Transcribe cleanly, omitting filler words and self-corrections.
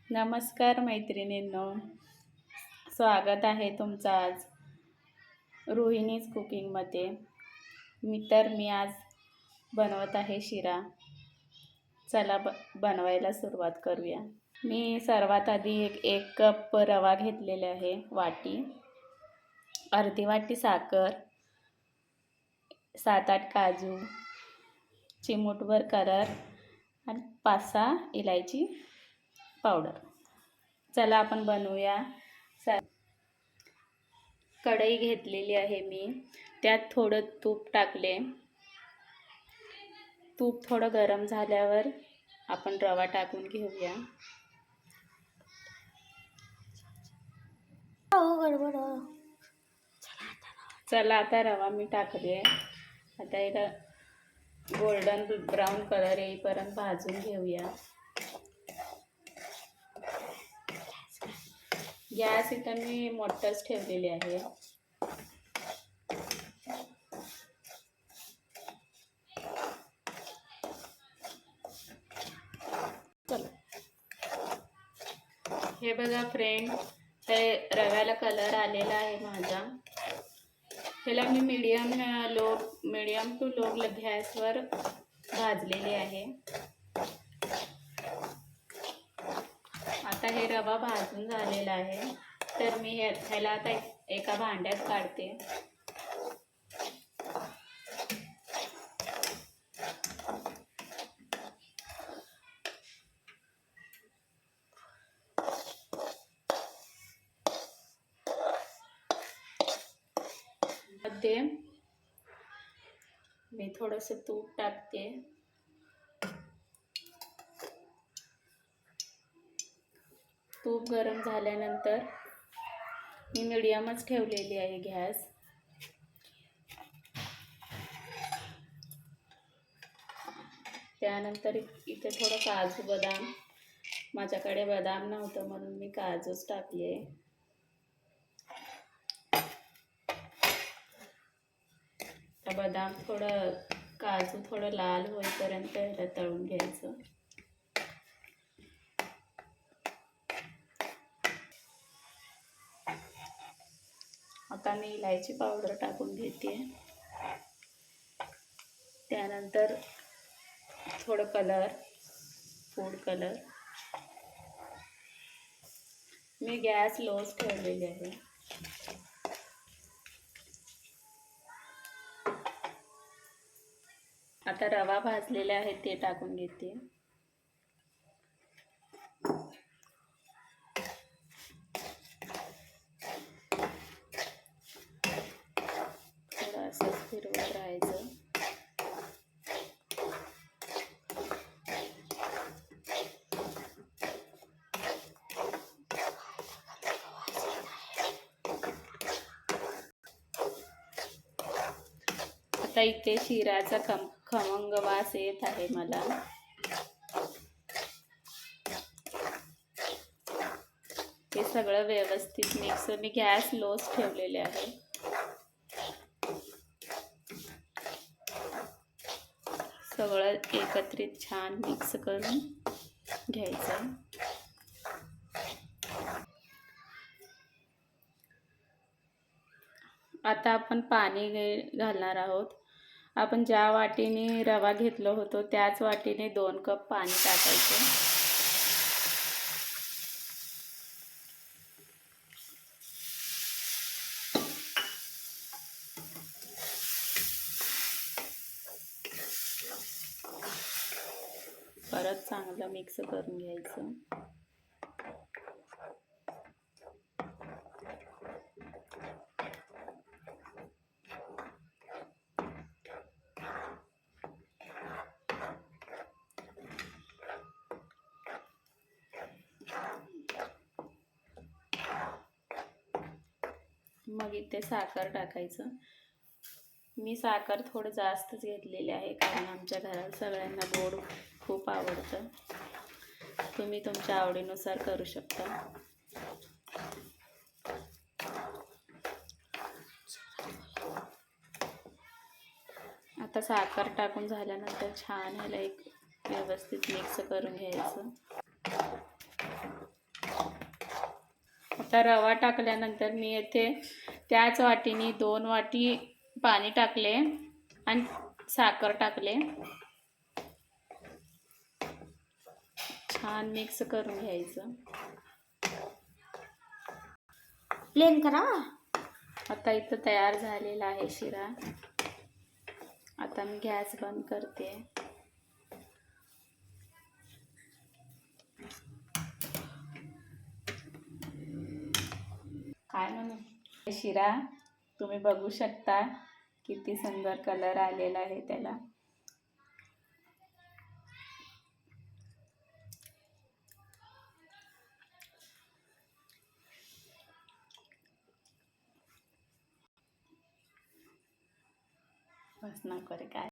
नमस्कार मैत्रिणींनो, स्वागत आहे तुमचं आज रोहिणीज कुकिंगमध्ये। मी आज बनवत आहे शिरा। चला बनवायला सुरुवात करूया। मी सर्वात आधी एक कप रवा घेतलेला आहे, वाटी, अर्धी वाटी साखर, 7-8 काजू, चिमूटभर कलर आणि 5-6 इलायची पावडर। चला आपण बनवूया। कढई घेतलेली आहे मी, त्यात थोडं तूप टाकले। तूप थोडं गरम झाल्यावर आपण रवा टाकून घेऊया। चला आता रवा मी टाकले। आता याला गोल्डन ब्राउन कलर येईपर्यंत भाजून घेऊया। गॅस इथं मी मोठंच ठेवलेली आहे। हे बघा फ्रेंड, हे रव्याला कलर आलेला आहे माझा। ह्याला मी मीडियम टू लो गॅसवर भाजलेले आहे। आता हे रवा भाजून झालेला आहे, तर मी ह्याला आता एका भांड्यात काढते। मध्ये मी थोडंसं तूप टाकते। तूप गरम झाल्यानंतर मी मीडियमच ठेवलेली आहे गॅस। त्यानंतर इथे थोडं काजू बदाम, माझ्याकडे बदाम नव्हतं म्हणून मी काजूच टाकले। बदाम काजू थोडं लाल होईपर्यंत ह्याला तळून घ्यायचं। आता मी इलायची पावडर टाकून घेते। त्यानंतर थोडं फूड कलर। मी गॅस लोच ठेवलेली आहे। आता रवा भाजलेला आहे ते टाकून घेते। थोडं असंच फिरवत राहायचं। आता इथे शिराचा खमंग वास येत आहे मला। हे सगळं व्यवस्थित मिक्स, मी गॅस लोच ठेवलेले आहे। सगळं एकत्रित छान मिक्स करून घ्यायचं। आता आपण पाणी घालणार आहोत। आपण ज्या वाटीने रवा घेतलो होतो त्याच वाटीने 2 कप पाणी टाकायचं। परत चांगलं मिक्स करून घ्यायचं। मग इथे साखर टाकायचं। मी साखर थोडं जास्तच घेतलेली आहे, कारण आमच्या घरात सगळ्यांना गोड खूप आवडतं। तुम्ही तुमच्या आवडीनुसार करू शकता। आता साखर टाकून झाल्यानंतर छान ह्याला एक व्यवस्थित मिक्स करून घ्यायचं। आता रवा टाकल्यानंतर मी येथे त्याच वाटीने 2 वाटी पाणी टाकले आणि साखर टाकले. छान मिक्स करून घ्यायचं. प्लेन करा. आता इथं तयार झालेला आहे शिरा. आता मी गॅस बंद करते. काय म्हणू, शिरा तुम्ही बघू शकता किती सुंदर कलर आलेला आहे त्याला. बस ना करे काय.